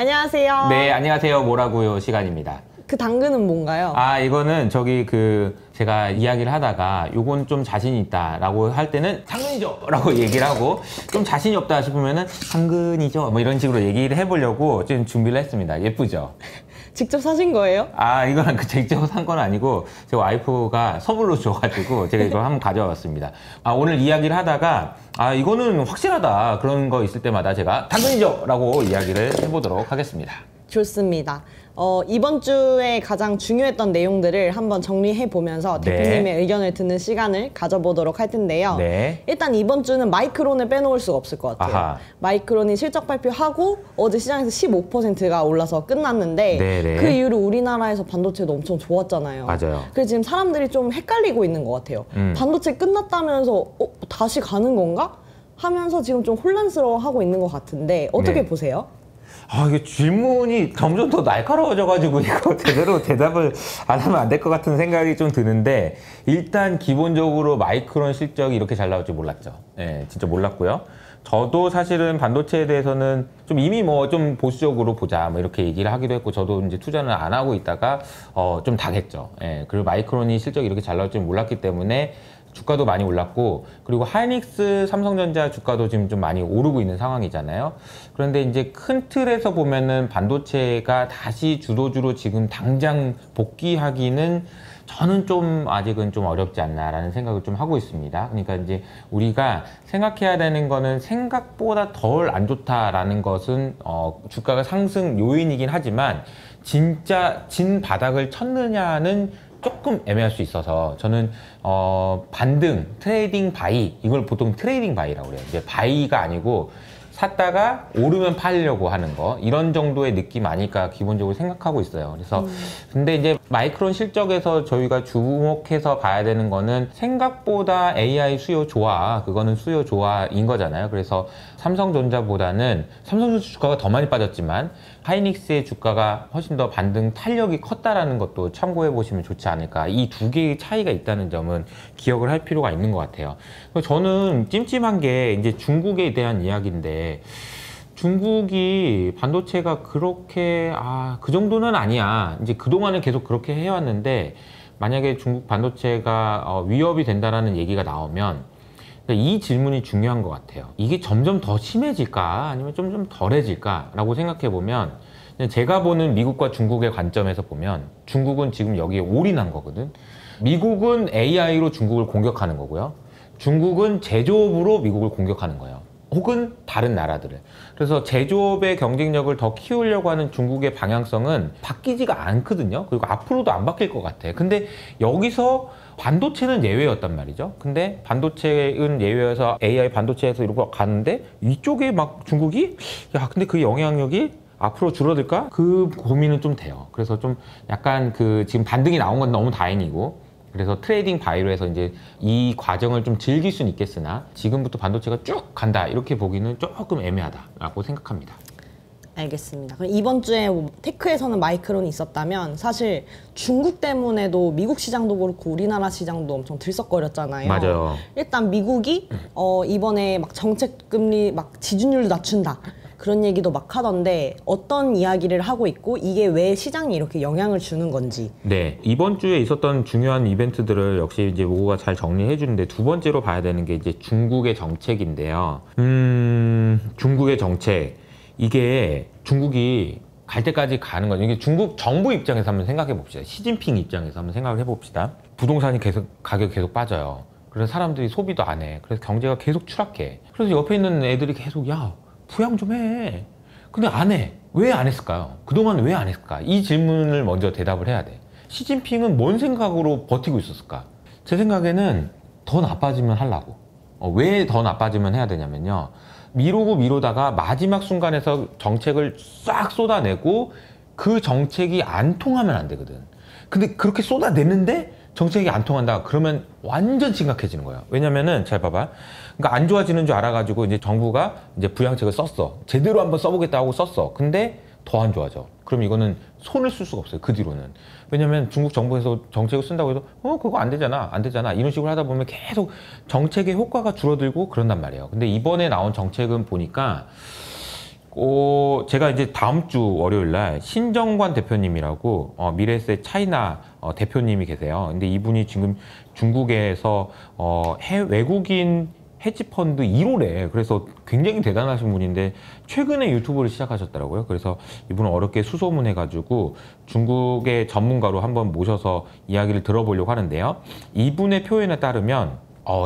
안녕하세요. 네, 안녕하세요. 뭐라고요 시간입니다. 그 당근은 뭔가요? 이거는 제가 이야기를 하다가 요건 좀 자신 있다 라고 할 때는 당근이죠 라고 얘기를 하고, 좀 자신이 없다 싶으면은 당근이죠 뭐 이런 식으로 얘기를 해보려고 지금 준비를 했습니다. 예쁘죠? 직접 사신 거예요? 이거는 직접 산 건 아니고 제 와이프가 선물로 줘가지고 제가 이걸 한번 가져와 봤습니다. 오늘 이야기를 하다가 이거는 확실하다 그런 거 있을 때마다 제가 당근이죠 라고 이야기를 해보도록 하겠습니다. 좋습니다. 이번 주에 가장 중요했던 내용들을 한번 정리해 보면서 대표님의 의견을 듣는 시간을 가져보도록 할 텐데요. 네. 일단 이번 주는 마이크론을 빼놓을 수가 없을 것 같아요. 아하. 마이크론이 실적 발표하고 어제 시장에서 15%가 올라서 끝났는데, 네네. 그 이후로 우리나라에서 반도체도 엄청 좋았잖아요. 맞아요. 그래서 지금 사람들이 좀 헷갈리고 있는 것 같아요. 반도체 끝났다면서 다시 가는 건가? 하면서 지금 좀 혼란스러워하고 있는 것 같은데 어떻게 네. 보세요? 이게 질문이 점점 더 날카로워져가지고 이거 제대로 대답을 안 하면 안 될 것 같은 생각이 좀 드는데, 일단 기본적으로 마이크론 실적이 이렇게 잘 나올 줄 몰랐죠. 네, 진짜 몰랐고요. 저도 사실은 반도체에 대해서는 좀 이미 좀 보수적으로 보자 이렇게 얘기를 하기도 했고, 저도 이제 투자는 안 하고 있다가 좀 당했죠. 예, 그리고 마이크론이 실적이 이렇게 잘 나올 줄 몰랐기 때문에 주가도 많이 올랐고, 그리고 하이닉스, 삼성전자 주가도 지금 좀 많이 오르고 있는 상황이잖아요. 그런데 이제 큰 틀에서 보면은 반도체가 다시 주도주로 지금 당장 복귀하기는 저는 좀 아직은 좀 어렵지 않나라는 생각을 좀 하고 있습니다. 그러니까 이제 우리가 생각해야 되는 거는 생각보다 덜 안 좋다라는 것은 주가가 상승 요인이긴 하지만 진짜 진 바닥을 쳤느냐는 조금 애매할 수 있어서, 저는 반등, 트레이딩 바이, 이걸 보통 트레이딩 바이라고 그래요. 이제 바이가 아니고 샀다가 오르면 팔려고 하는 거, 이런 정도의 느낌 아닐까 기본적으로 생각하고 있어요. 그래서 근데 이제 마이크론 실적에서 저희가 주목해서 봐야 되는 거는 생각보다 AI 수요 좋아, 그거는 수요 좋아인 거잖아요. 그래서 삼성전자보다는 삼성전자 주가가 더 많이 빠졌지만 하이닉스의 주가가 훨씬 더 반등 탄력이 컸다라는 것도 참고해 보시면 좋지 않을까. 이 두 개의 차이가 있다는 점은 기억을 할 필요가 있는 것 같아요. 저는 찜찜한 게 이제 중국에 대한 이야기인데, 중국이 반도체가 그렇게 그 정도는 아니야, 이제 그동안은 계속 그렇게 해왔는데, 만약에 중국 반도체가 위협이 된다라는 얘기가 나오면 이 질문이 중요한 것 같아요. 이게 점점 더 심해질까 아니면 좀 덜해질까 라고 생각해 보면, 제가 보는 미국과 중국의 관점에서 보면 중국은 지금 여기에 올인한 거거든. 미국은 AI로 중국을 공격하는 거고요, 중국은 제조업으로 미국을 공격하는 거예요. 혹은 다른 나라들을. 그래서 제조업의 경쟁력을 더 키우려고 하는 중국의 방향성은 바뀌지가 않거든요. 그리고 앞으로도 안 바뀔 것 같아. 근데 여기서 반도체는 예외였단 말이죠. 근데 반도체는 예외여서 AI 반도체에서 이러고 가는데, 이쪽에 막 중국이 근데 그 영향력이 앞으로 줄어들까? 그 고민은 좀 돼요. 그래서 좀 약간 지금 반등이 나온 건 너무 다행이고, 그래서 트레이딩 바이로 해서 이제 이 과정을 좀 즐길 수는 있겠으나 지금부터 반도체가 쭉 간다 이렇게 보기는 조금 애매하다라고 생각합니다. 알겠습니다. 그럼 이번 주에 테크에서는 마이크론이 있었다면 사실 중국 때문에도 미국 시장도 그렇고 우리나라 시장도 엄청 들썩거렸잖아요. 맞아요. 일단 미국이 이번에 막 정책 금리 막 지준율 낮춘다 그런 얘기도 막 하던데, 어떤 이야기를 하고 있고 이게 왜 시장에 이렇게 영향을 주는 건지. 네, 이번 주에 있었던 중요한 이벤트들을 역시 이제 모고가 잘 정리해 주는데, 두 번째로 봐야 되는 게 이제 중국의 정책인데요. 중국의 정책, 이게 중국이 갈 때까지 가는 거죠. 이게 중국 정부 입장에서 한번 생각해 봅시다. 시진핑 입장에서 한번 생각을 해 봅시다. 부동산이 가격이 계속 빠져요. 그래서 사람들이 소비도 안 해. 그래서 경제가 계속 추락해. 그래서 옆에 있는 애들이 계속 부양 좀 해. 근데 안 해. 왜 안 했을까요? 그동안 왜 안 했을까? 이 질문을 먼저 대답을 해야 돼. 시진핑은 뭔 생각으로 버티고 있었을까? 제 생각에는 더 나빠지면 하려고. 왜 더 나빠지면 해야 되냐면요, 미루다가 마지막 순간에서 정책을 싹 쏟아내고 그 정책이 안 통하면 안 되거든. 근데 그렇게 쏟아내는데 정책이 안 통한다 그러면 완전 심각해지는 거예요. 왜냐면은 잘 봐봐, 그러니까 안 좋아지는 줄 알아가지고 이제 정부가 이제 부양책을 썼어. 제대로 한번 써보겠다 하고 썼어. 근데 더 안 좋아져. 그럼 이거는 손을 쓸 수가 없어요, 그 뒤로는. 왜냐면 중국 정부에서 정책을 쓴다고 해도 그거 안 되잖아 이런 식으로 하다 보면 계속 정책의 효과가 줄어들고 그런단 말이에요. 근데 이번에 나온 정책은 보니까 제가 이제 다음 주 월요일 날 신정관 대표님이라고 미래에셋 차이나 대표님이 계세요. 근데 이분이 지금 중국에서 외국인 헤지펀드 1호래. 그래서 굉장히 대단하신 분인데 최근에 유튜브를 시작하셨더라고요. 그래서 이분은 어렵게 수소문해가지고 중국의 전문가로 한번 모셔서 이야기를 들어보려고 하는데요. 이분의 표현에 따르면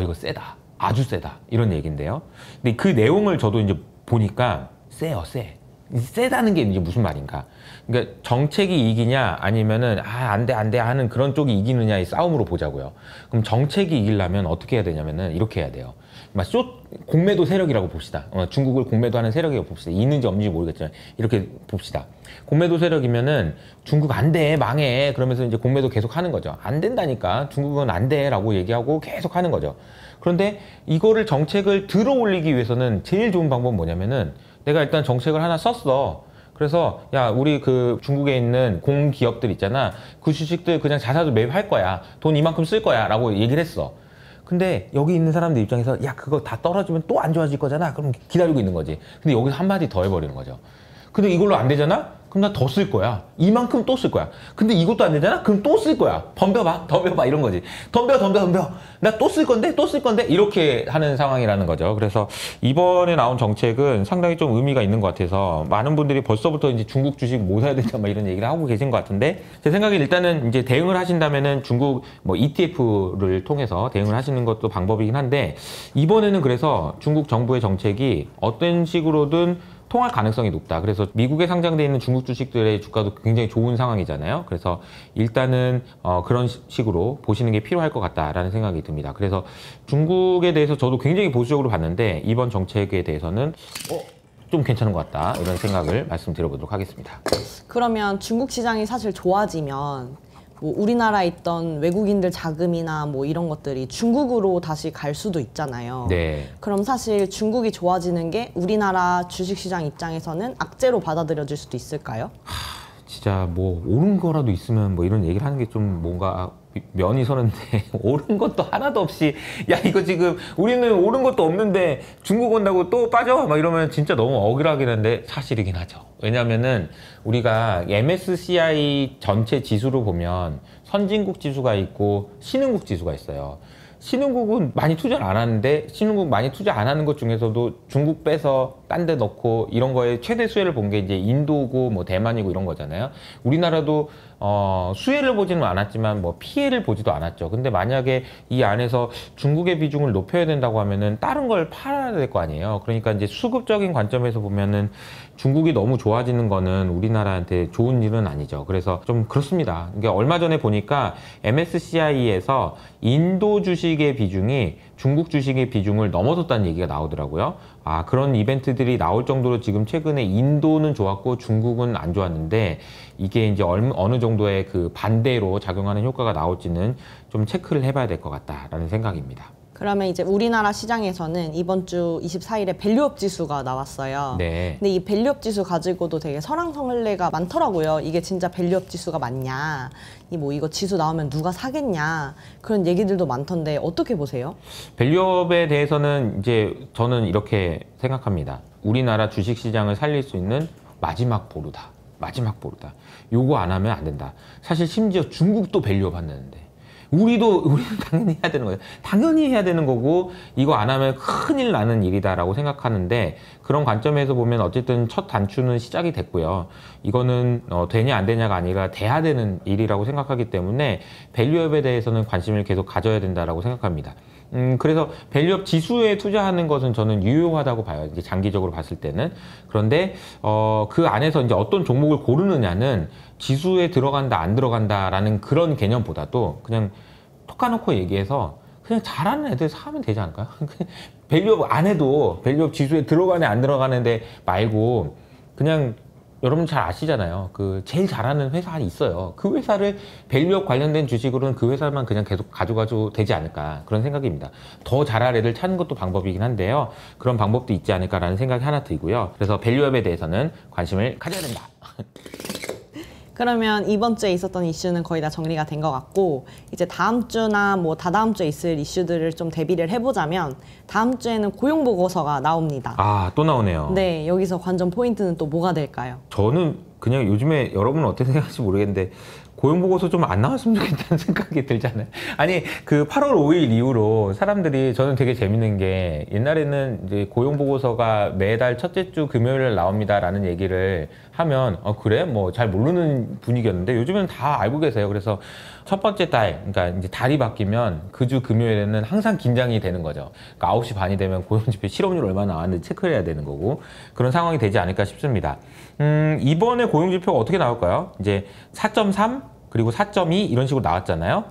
이거 세다. 아주 세다. 이런 얘기인데요. 근데 그 내용을 저도 이제 보니까 세요, 세. 세다는 게 이제 무슨 말인가? 그러니까 정책이 이기냐 아니면은 안 돼 하는 그런 쪽이 이기느냐의 싸움으로 보자고요. 그럼 정책이 이기려면 어떻게 해야 되냐면은 이렇게 해야 돼요. 공매도 세력이라고 봅시다. 중국을 공매도 하는 세력이라고 봅시다. 있는지 없는지 모르겠지만 이렇게 봅시다. 공매도 세력이면은 중국 안 돼, 망해. 그러면서 이제 공매도 계속 하는 거죠. 안 된다니까. 중국은 안 돼라고 얘기하고 계속 하는 거죠. 그런데 이거를 정책을 들어 올리기 위해서는 제일 좋은 방법은 뭐냐면은 내가 일단 정책을 하나 썼어. 그래서 야, 우리 그 중국에 있는 공기업들 있잖아. 그 주식들 그냥 자사주 매입할 거야. 돈 이만큼 쓸 거야. 라고 얘기를 했어. 근데 여기 있는 사람들 입장에서 야, 그거 다 떨어지면 또 안 좋아질 거잖아. 그럼 기다리고 있는 거지. 근데 여기서 한마디 더 해버리는 거죠. 근데 이걸로 안 되잖아? 그럼 나 더 쓸 거야. 이만큼 또 쓸 거야. 근데 이것도 안 되잖아? 그럼 또 쓸 거야. 덤벼봐. 이런 거지. 덤벼. 나 또 쓸 건데? 이렇게 하는 상황이라는 거죠. 그래서 이번에 나온 정책은 상당히 좀 의미가 있는 것 같아서 많은 분들이 벌써부터 이제 중국 주식 뭐 사야 된다 막 이런 얘기를 하고 계신 것 같은데 제 생각에 일단은 이제 대응을 하신다면은 중국 뭐 ETF를 통해서 대응을 하시는 것도 방법이긴 한데 이번에는 그래서 중국 정부의 정책이 어떤 식으로든 통할 가능성이 높다. 그래서 미국에 상장되어 있는 중국 주식들의 주가도 굉장히 좋은 상황이잖아요. 그래서 일단은 그런 식으로 보시는 게 필요할 것 같다라는 생각이 듭니다. 그래서 중국에 대해서 저도 굉장히 보수적으로 봤는데 이번 정책에 대해서는 좀 괜찮은 것 같다. 이런 생각을 말씀드려보도록 하겠습니다. 그러면 중국 시장이 사실 좋아지면 뭐 우리나라에 있던 외국인들 자금이나 뭐 이런 것들이 중국으로 다시 갈 수도 있잖아요. 네. 그럼 사실 중국이 좋아지는 게 우리나라 주식시장 입장에서는 악재로 받아들여질 수도 있을까요? 진짜 뭐 옳은 거라도 있으면 뭐 이런 얘기를 하는 게 좀 뭔가 면이 서는데 옳은 것도 하나도 없이 야 이거 지금 우리는 옳은 것도 없는데 중국 온다고 또 빠져? 막 이러면 진짜 너무 억울하긴 한데 사실이긴 하죠. 왜냐면은 우리가 MSCI 전체 지수로 보면 선진국 지수가 있고 신흥국 지수가 있어요. 신흥국은 많이 투자를 안 하는데 신흥국 많이 투자 안 하는 것 중에서도 중국 빼서 딴 데 넣고 이런 거에 최대 수혜를 본 게 이제 인도고 뭐 대만이고 이런 거잖아요. 우리나라도 수혜를 보지는 않았지만 뭐 피해를 보지도 않았죠. 근데 만약에 이 안에서 중국의 비중을 높여야 된다고 하면은 다른 걸 팔아야 될 거 아니에요. 그러니까 이제 수급적인 관점에서 보면은 중국이 너무 좋아지는 거는 우리나라한테 좋은 일은 아니죠. 그래서 좀 그렇습니다. 그러니까 얼마 전에 보니까 MSCI에서 인도 주식의 비중이 중국 주식의 비중을 넘어섰다는 얘기가 나오더라고요. 그런 이벤트들이 나올 정도로 지금 최근에 인도는 좋았고 중국은 안 좋았는데 이게 이제 어느 정도의 그 반대로 작용하는 효과가 나올지는 좀 체크를 해봐야 될 것 같다라는 생각입니다. 그러면 이제 우리나라 시장에서는 이번 주 24일에 밸류업 지수가 나왔어요. 네. 근데 이 밸류업 지수 가지고도 되게 설왕설래가 많더라고요. 이게 진짜 밸류업 지수가 맞냐? 이거 지수 나오면 누가 사겠냐? 그런 얘기들도 많던데 어떻게 보세요? 밸류업에 대해서는 이제 저는 이렇게 생각합니다. 우리나라 주식 시장을 살릴 수 있는 마지막 보루다. 요거 안 하면 안 된다. 사실 심지어 중국도 밸류업 한다는데. 우리도 당연히 해야 되는 거예요. 당연히 해야 되는 거고 이거 안 하면 큰일 나는 일이다라고 생각하는데 그런 관점에서 보면 어쨌든 첫 단추는 시작이 됐고요. 이거는 되냐 안 되냐가 아니라 돼야 되는 일이라고 생각하기 때문에 밸류업에 대해서는 관심을 계속 가져야 된다라고 생각합니다. 그래서 밸류업 지수에 투자하는 것은 저는 유효하다고 봐요. 이제 장기적으로 봤을 때는. 그런데 그 안에서 이제 어떤 종목을 고르느냐는 지수에 들어간다 안 들어간다라는 그런 개념보다도 그냥 톡 까놓고 얘기해서 그냥 잘하는 애들 사면 되지 않을까요? 밸류업 안 해도 밸류업 지수에 들어가네 안 들어가는데 말고 그냥 여러분 잘 아시잖아요. 그 제일 잘하는 회사 있어요. 그 회사를 밸류업 관련된 주식으로는 그 회사만 그냥 계속 가져가도 되지 않을까 그런 생각입니다. 더 잘할 애들 찾는 것도 방법이긴 한데요. 그런 방법도 있지 않을까라는 생각이 하나 들고요. 그래서 밸류업에 대해서는 관심을 가져야 된다. 그러면 이번 주에 있었던 이슈는 거의 다 정리가 된 것 같고 이제 다음 주나 뭐 다다음 주에 있을 이슈들을 좀 대비를 해보자면 다음 주에는 고용보고서가 나옵니다. 아, 또 나오네요. 네, 여기서 관전 포인트는 또 뭐가 될까요? 저는 그냥 요즘에 여러분은 어떻게 생각할지 모르겠는데 고용보고서 좀 안 나왔으면 좋겠다는 생각이 들잖아요. 아니, 그 8월 5일 이후로 사람들이 저는 되게 재밌는 게 옛날에는 이제 고용보고서가 매달 첫째 주 금요일에 나옵니다라는 얘기를 하면 그래? 뭐 잘 모르는 분위기였는데 요즘은 다 알고 계세요. 그래서 첫 번째 달, 그러니까 이제 달이 바뀌면 그 주 금요일에는 항상 긴장이 되는 거죠. 그러니까 9시 반이 되면 고용지표 실업률 얼마나 나왔는지 체크를 해야 되는 거고 그런 상황이 되지 않을까 싶습니다. 이번에 고용지표가 어떻게 나올까요? 이제 4.3 그리고 4.2 이런 식으로 나왔잖아요.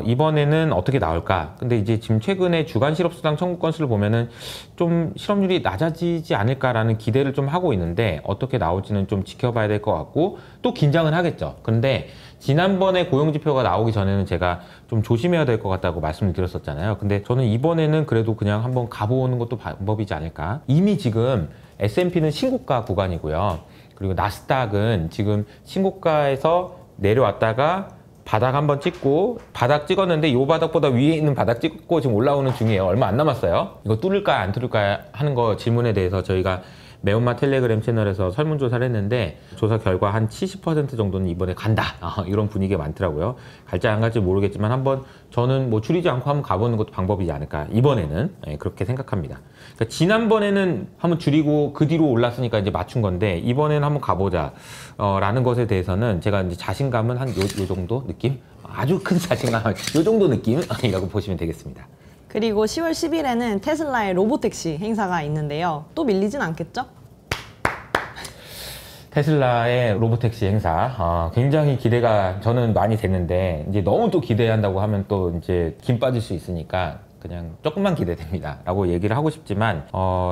이번에는 어떻게 나올까? 근데 이제 지금 최근에 주간 실업수당 청구 건수를 보면은 좀 실업률이 낮아지지 않을까라는 기대를 좀 하고 있는데 어떻게 나올지는 좀 지켜봐야 될 것 같고 또 긴장은 하겠죠. 근데 지난번에 고용지표가 나오기 전에는 제가 좀 조심해야 될 것 같다고 말씀을 드렸었잖아요. 근데 저는 이번에는 그래도 그냥 한번 가보는 것도 방법이지 않을까. 이미 지금 S&P는 신고가 구간이고요. 그리고 나스닥은 지금 신고가에서 내려왔다가 바닥 한번 찍고 바닥 찍었는데 이 바닥보다 위에 있는 바닥 찍고 지금 올라오는 중이에요. 얼마 안 남았어요. 이거 뚫을까 안 뚫을까 하는 거 질문에 대해서 저희가 매운맛 텔레그램 채널에서 설문조사를 했는데 조사 결과 한 70% 정도는 이번에 간다 이런 분위기가 많더라고요. 갈지 안 갈지 모르겠지만 한번 저는 뭐 줄이지 않고 한번 가보는 것도 방법이지 않을까 이번에는 그렇게 생각합니다. 그러니까 지난번에는 한번 줄이고 그 뒤로 올랐으니까 이제 맞춘 건데 이번에는 한번 가보자 라는 것에 대해서는 제가 이제 자신감은 한 요 정도 느낌? 아주 큰 자신감 요 정도 느낌이라고 보시면 되겠습니다. 그리고 10월 10일에는 테슬라의 로보택시 행사가 있는데요. 또 밀리진 않겠죠? 테슬라의 로보택시 행사 굉장히 기대가 저는 많이 됐는데 이제 너무 또 기대한다고 하면 또 이제 김 빠질 수 있으니까 그냥 조금만 기대됩니다 라고 얘기를 하고 싶지만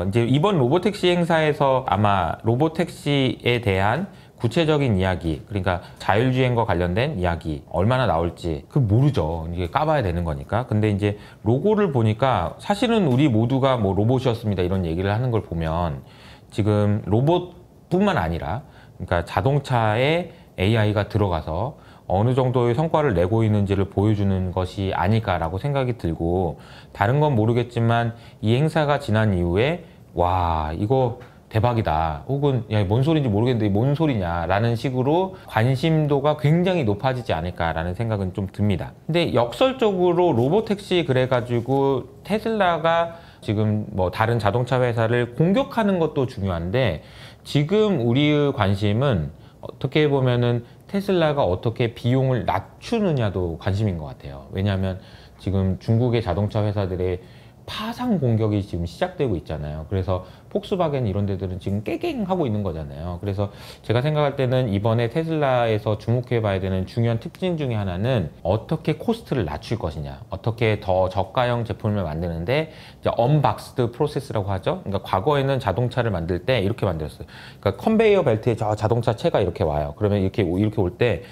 이제 이번 로보택시 행사에서 아마 로보택시에 대한 구체적인 이야기, 그러니까 자율주행과 관련된 이야기 얼마나 나올지 그 모르죠. 이게 까봐야 되는 거니까. 근데 이제 로고를 보니까 사실은 우리 모두가 뭐 로봇이었습니다 이런 얘기를 하는 걸 보면 지금 로봇뿐만 아니라 그러니까 자동차에 AI가 들어가서 어느 정도의 성과를 내고 있는지를 보여주는 것이 아닐까라고 생각이 들고 다른 건 모르겠지만 이 행사가 지난 이후에 와 이거 대박이다 혹은 야, 뭔 소리인지 모르겠는데 뭔 소리냐 라는 식으로 관심도가 굉장히 높아지지 않을까 라는 생각은 좀 듭니다. 근데 역설적으로 로보택시 그래가지고 테슬라가 지금 뭐 다른 자동차 회사를 공격하는 것도 중요한데 지금 우리의 관심은 어떻게 보면은 테슬라가 어떻게 비용을 낮추느냐도 관심인 것 같아요. 왜냐하면 지금 중국의 자동차 회사들의 파상 공격이 지금 시작되고 있잖아요. 그래서 폭스바겐 이런 데들은 지금 깨갱하고 있는 거잖아요. 그래서 제가 생각할 때는 이번에 테슬라에서 주목해 봐야 되는 중요한 특징 중에 하나는 어떻게 코스트를 낮출 것이냐, 어떻게 더 저가형 제품을 만드는데 이제 언박스드 프로세스라고 하죠. 그러니까 과거에는 자동차를 만들 때 이렇게 만들었어요. 그러니까 컨베이어 벨트에 저 자동차 체가 이렇게 와요. 그러면 이렇게 올 때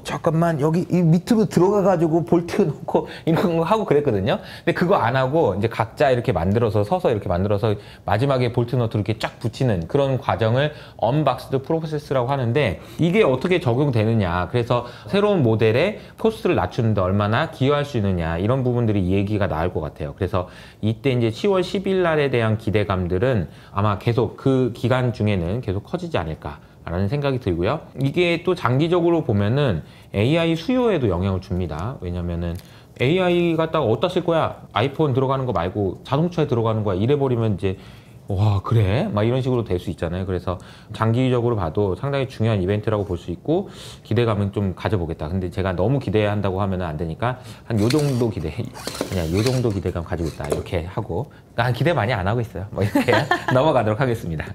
잠깐만 여기 이 밑으로 들어가 가지고 볼트 놓고 이런 거 하고 그랬거든요. 근데 그거 안 하고 이제 각자 이렇게 만들어서 서서 이렇게 만들어서 마지막에 볼트 너트 이렇게 쫙 붙이는 그런 과정을 언박스드 프로세스라고 하는데 이게 어떻게 적용되느냐, 그래서 새로운 모델에 코스트를 낮추는데 얼마나 기여할 수 있느냐 이런 부분들이 이 얘기가 나올 것 같아요. 그래서 이때 이제 10월 10일 날에 대한 기대감들은 아마 계속 그 기간 중에는 계속 커지지 않을까 라는 생각이 들고요. 이게 또 장기적으로 보면은 AI 수요에도 영향을 줍니다. 왜냐면은 AI 갖다가 어디다 쓸 거야? 아이폰 들어가는 거 말고 자동차에 들어가는 거야. 이래버리면 이제 와 그래? 막 이런 식으로 될 수 있잖아요. 그래서 장기적으로 봐도 상당히 중요한 이벤트라고 볼 수 있고 기대감은 좀 가져보겠다. 근데 제가 너무 기대한다고 하면 안 되니까 한 요 정도 그냥 요 정도 기대감 가지고 있다 이렇게 하고 기대 많이 안 하고 있어요. 뭐 이렇게 넘어가도록 하겠습니다.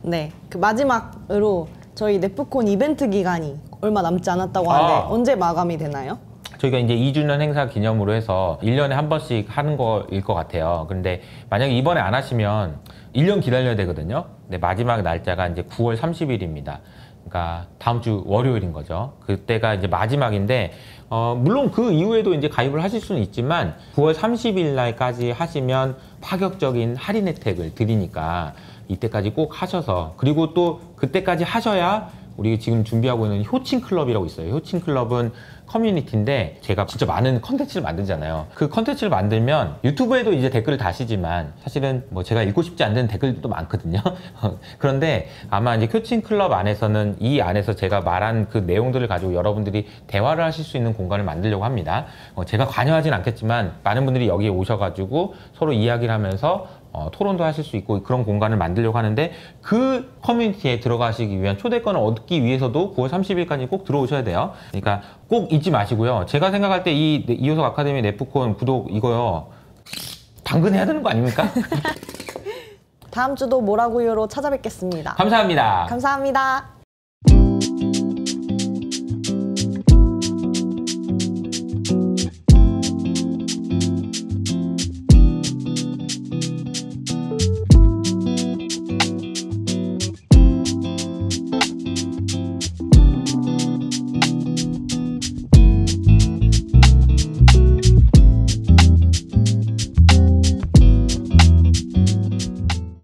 네, 그 마지막으로 저희 네프콘 이벤트 기간이 얼마 남지 않았다고 하는데 언제 마감이 되나요? 저희가 이제 2주년 행사 기념으로 해서 1년에 한 번씩 하는 거일 것 같아요. 근데 만약에 이번에 안 하시면 1년 기다려야 되거든요. 근데 마지막 날짜가 이제 9월 30일입니다. 그러니까 다음 주 월요일인 거죠. 그때가 이제 마지막인데, 물론 그 이후에도 이제 가입을 하실 수는 있지만 9월 30일 날까지 하시면 파격적인 할인 혜택을 드리니까 이때까지 꼭 하셔서, 그리고 또 그때까지 하셔야 우리 지금 준비하고 있는 효친 클럽이라고 있어요. 효친 클럽은 커뮤니티인데 제가 진짜 많은 컨텐츠를 만들잖아요. 그 컨텐츠를 만들면 유튜브에도 이제 댓글을 다시지만 사실은 뭐 제가 읽고 싶지 않는 댓글도 많거든요. 그런데 아마 이제 효친 클럽 안에서는 이 안에서 제가 말한 그 내용들을 가지고 여러분들이 대화를 하실 수 있는 공간을 만들려고 합니다. 제가 관여하진 않겠지만 많은 분들이 여기에 오셔가지고 서로 이야기를 하면서 토론도 하실 수 있고 그런 공간을 만들려고 하는데 그 커뮤니티에 들어가시기 위한 초대권을 얻기 위해서도 9월 30일까지 꼭 들어오셔야 돼요. 그러니까 꼭 잊지 마시고요. 제가 생각할 때 이 이호석 아카데미 네프콘 구독 이거요. 당근해야 되는 거 아닙니까? 다음 주도 뭐라고요로 찾아뵙겠습니다. 감사합니다. 감사합니다.